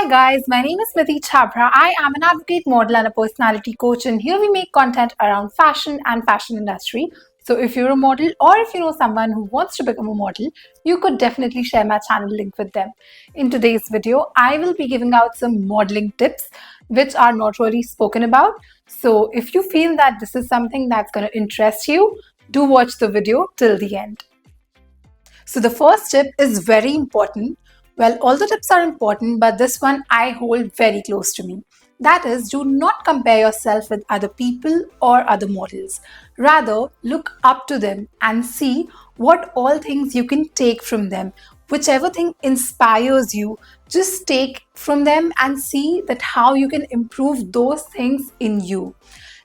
Hi guys, my name is Smiti Chhabra. I am an advocate, model and a personality coach, and here we make content around fashion and fashion industry. So if you're a model or if you know someone who wants to become a model, you could definitely share my channel link with them. In today's video, I will be giving out some modeling tips which are not really spoken about. So if you feel that this is something that's going to interest you, do watch the video till the end. So the first tip is very important. Well, all the tips are important, but this one I hold very close to me. That is, do not compare yourself with other people or other models. Rather, look up to them and see what all things you can take from them. Whichever thing inspires you, just take from them and see that how you can improve those things in you.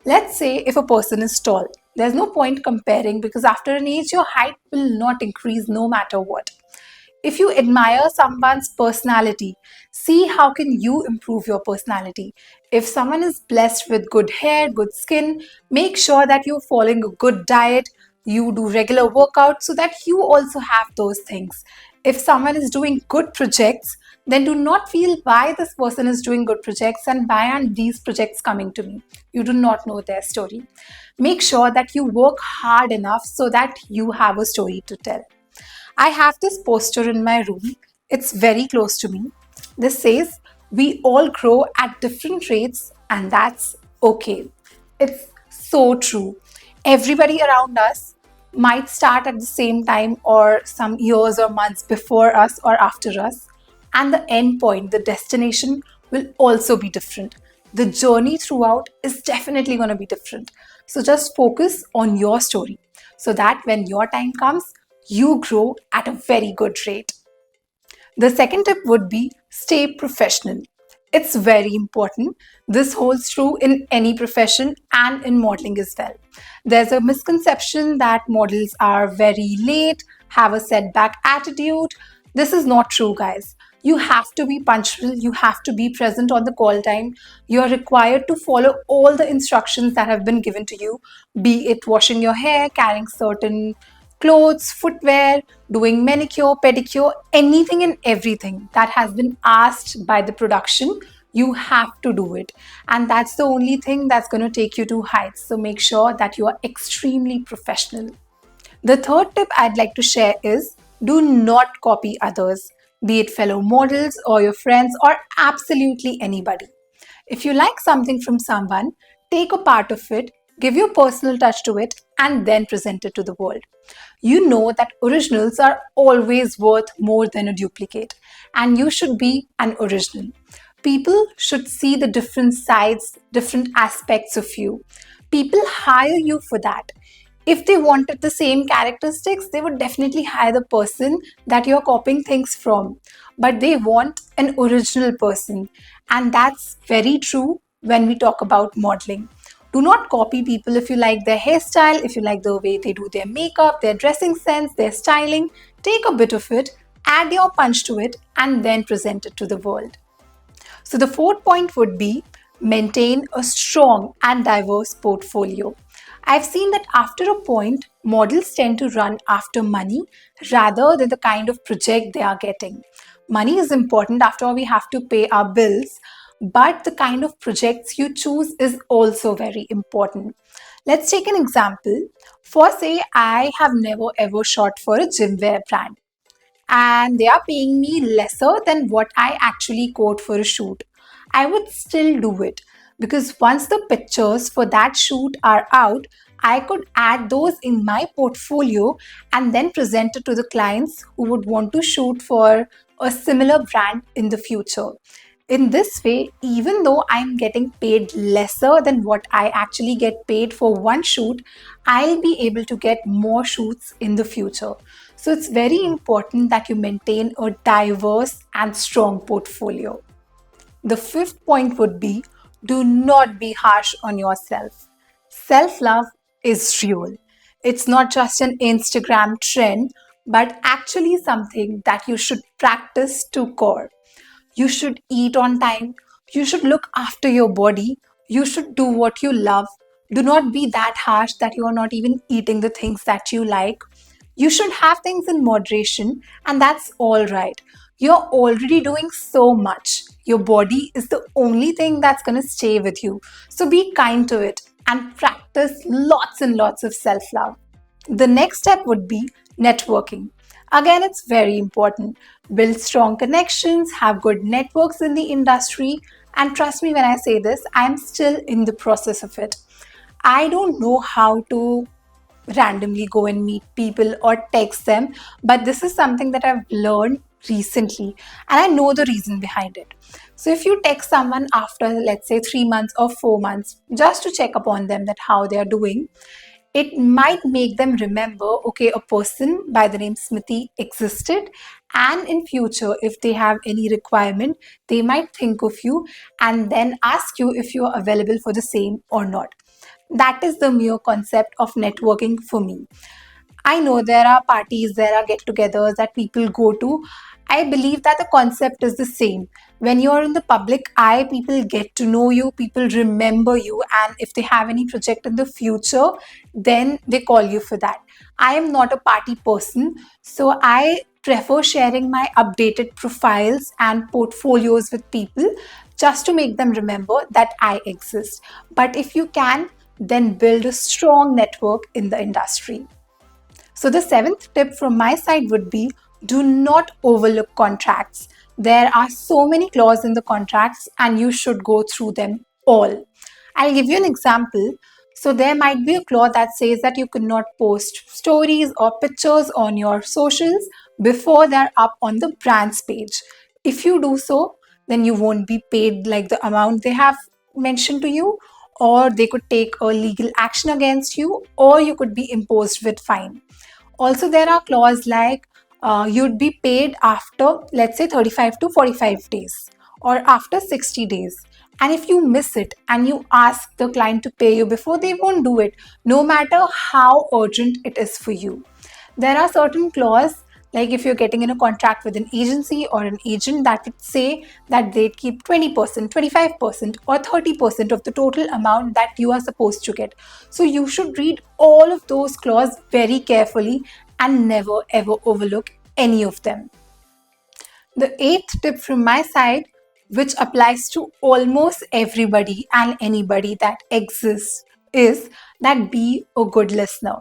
Let's say if a person is tall, there's no point comparing because after an age, your height will not increase no matter what. If you admire someone's personality, see how can you improve your personality. If someone is blessed with good hair, good skin, make sure that you're following a good diet, you do regular workouts so that you also have those things. If someone is doing good projects, then do not feel why this person is doing good projects and why aren't these projects coming to me. You do not know their story. Make sure that you work hard enough so that you have a story to tell. I have this poster in my room. It's very close to me. This says, "We all grow at different rates, and that's okay." It's so true. Everybody around us might start at the same time or some years or months before us or after us. And the end point, the destination, will also be different. The journey throughout is definitely going to be different. So just focus on your story so that when your time comes, you grow at a very good rate. The second tip would be stay professional. It's very important. This holds true in any profession and in modeling as well. There's a misconception that models are very late, have a setback attitude. This is not true, guys. You have to be punctual, you have to be present on the call time. You're required to follow all the instructions that have been given to you, be it washing your hair, carrying certain clothes, footwear, doing manicure, pedicure, anything and everything that has been asked by the production, you have to do it. And that's the only thing that's going to take you to heights. So make sure that you are extremely professional. The third tip I'd like to share is do not copy others, be it fellow models or your friends or absolutely anybody. If you like something from someone, take a part of it, give your personal touch to it, and then present it to the world. You know that originals are always worth more than a duplicate, and you should be an original. People should see the different sides, different aspects of you. People hire you for that. If they wanted the same characteristics, they would definitely hire the person that you're copying things from. But they want an original person. And that's very true when we talk about modeling. Do not copy people if you like their hairstyle, if you like the way they do their makeup, their dressing sense, their styling. Take a bit of it, add your punch to it, and then present it to the world. So the fourth point would be maintain a strong and diverse portfolio. I've seen that after a point, models tend to run after money rather than the kind of project they are getting. Money is important, after all, we have to pay our bills, but the kind of projects you choose is also very important. Let's take an example. For say, I have never ever shot for a gym wear brand and they are paying me lesser than what I actually quote for a shoot. I would still do it because once the pictures for that shoot are out, I could add those in my portfolio and then present it to the clients who would want to shoot for a similar brand in the future. In this way, even though I'm getting paid lesser than what I actually get paid for one shoot, I'll be able to get more shoots in the future. So it's very important that you maintain a diverse and strong portfolio. The fifth point would be do not be harsh on yourself. Self-love is real. It's not just an Instagram trend, but actually something that you should practice to core. You should eat on time. You should look after your body. You should do what you love. Do not be that harsh that you are not even eating the things that you like. You should have things in moderation, and that's all right. You're already doing so much. Your body is the only thing that's going to stay with you. So be kind to it and practice lots and lots of self love. The next step would be networking. Again, it's very important. Build strong connections, have good networks in the industry, and trust me when I say this, I am still in the process of it. I don't know how to randomly go and meet people or text them, but this is something that I've learned recently and I know the reason behind it. So if you text someone after, let's say, 3 months or 4 months just to check upon them that how they are doing, it might make them remember, okay, a person by the name Smiti existed, and in future if they have any requirement they might think of you and then ask you if you are available for the same or not. That is the mere concept of networking for me. I know there are parties, there are get togethers that people go to. I believe that the concept is the same. When you're in the public eye, people get to know you, people remember you, and if they have any project in the future, then they call you for that. I am not a party person, so I prefer sharing my updated profiles and portfolios with people just to make them remember that I exist. But if you can, then build a strong network in the industry. So, the seventh tip from my side would be do not overlook contracts. There are so many clauses in the contracts, and you should go through them all. I'll give you an example. So, there might be a clause that says that you cannot post stories or pictures on your socials before they're up on the brand's page. If you do so, then you won't be paid like the amount they have mentioned to you, or they could take a legal action against you, or you could be imposed with fine. Also, there are clauses like you'd be paid after, let's say, 35 to 45 days or after 60 days. And if you miss it and you ask the client to pay you before, they won't do it, no matter how urgent it is for you. There are certain clauses, like if you're getting in a contract with an agency or an agent, that would say that they keep 20%, 25%, or 30% of the total amount that you are supposed to get. So you should read all of those clauses very carefully and never ever overlook any of them. The eighth tip from my side, which applies to almost everybody and anybody that exists, is that be a good listener.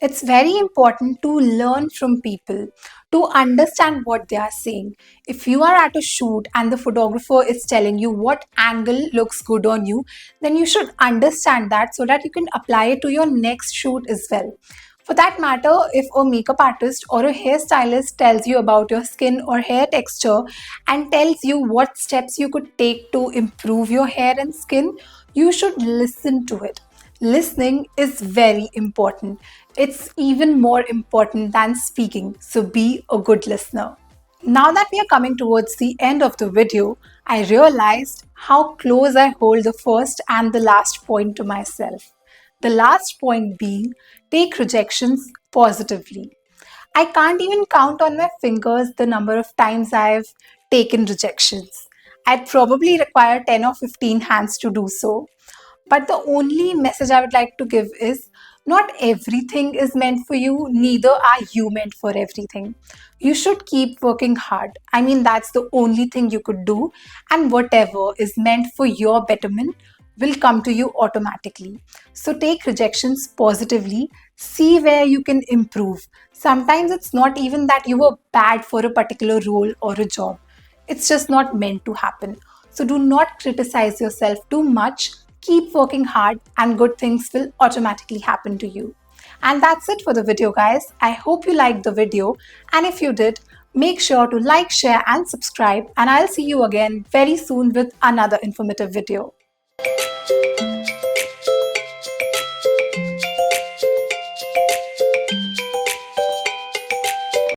It's very important to learn from people, to understand what they are saying. If you are at a shoot and the photographer is telling you what angle looks good on you, then you should understand that so that you can apply it to your next shoot as well. For that matter, if a makeup artist or a hairstylist tells you about your skin or hair texture and tells you what steps you could take to improve your hair and skin, you should listen to it. Listening is very important. It's even more important than speaking, so be a good listener. Now that we are coming towards the end of the video, I realized how close I hold the first and the last point to myself. The last point being take rejections positively. I can't even count on my fingers the number of times I've taken rejections. I'd probably require 10 or 15 hands to do so. But the only message I would like to give is not everything is meant for you, neither are you meant for everything. You should keep working hard. I mean, that's the only thing you could do, and whatever is meant for your betterment will come to you automatically. So take rejections positively, see where you can improve. Sometimes it's not even that you were bad for a particular role or a job, it's just not meant to happen. So do not criticize yourself too much. Keep working hard and good things will automatically happen to you. And that's it for the video, guys. I hope you liked the video. And if you did, make sure to like, share and subscribe. And I'll see you again very soon with another informative video.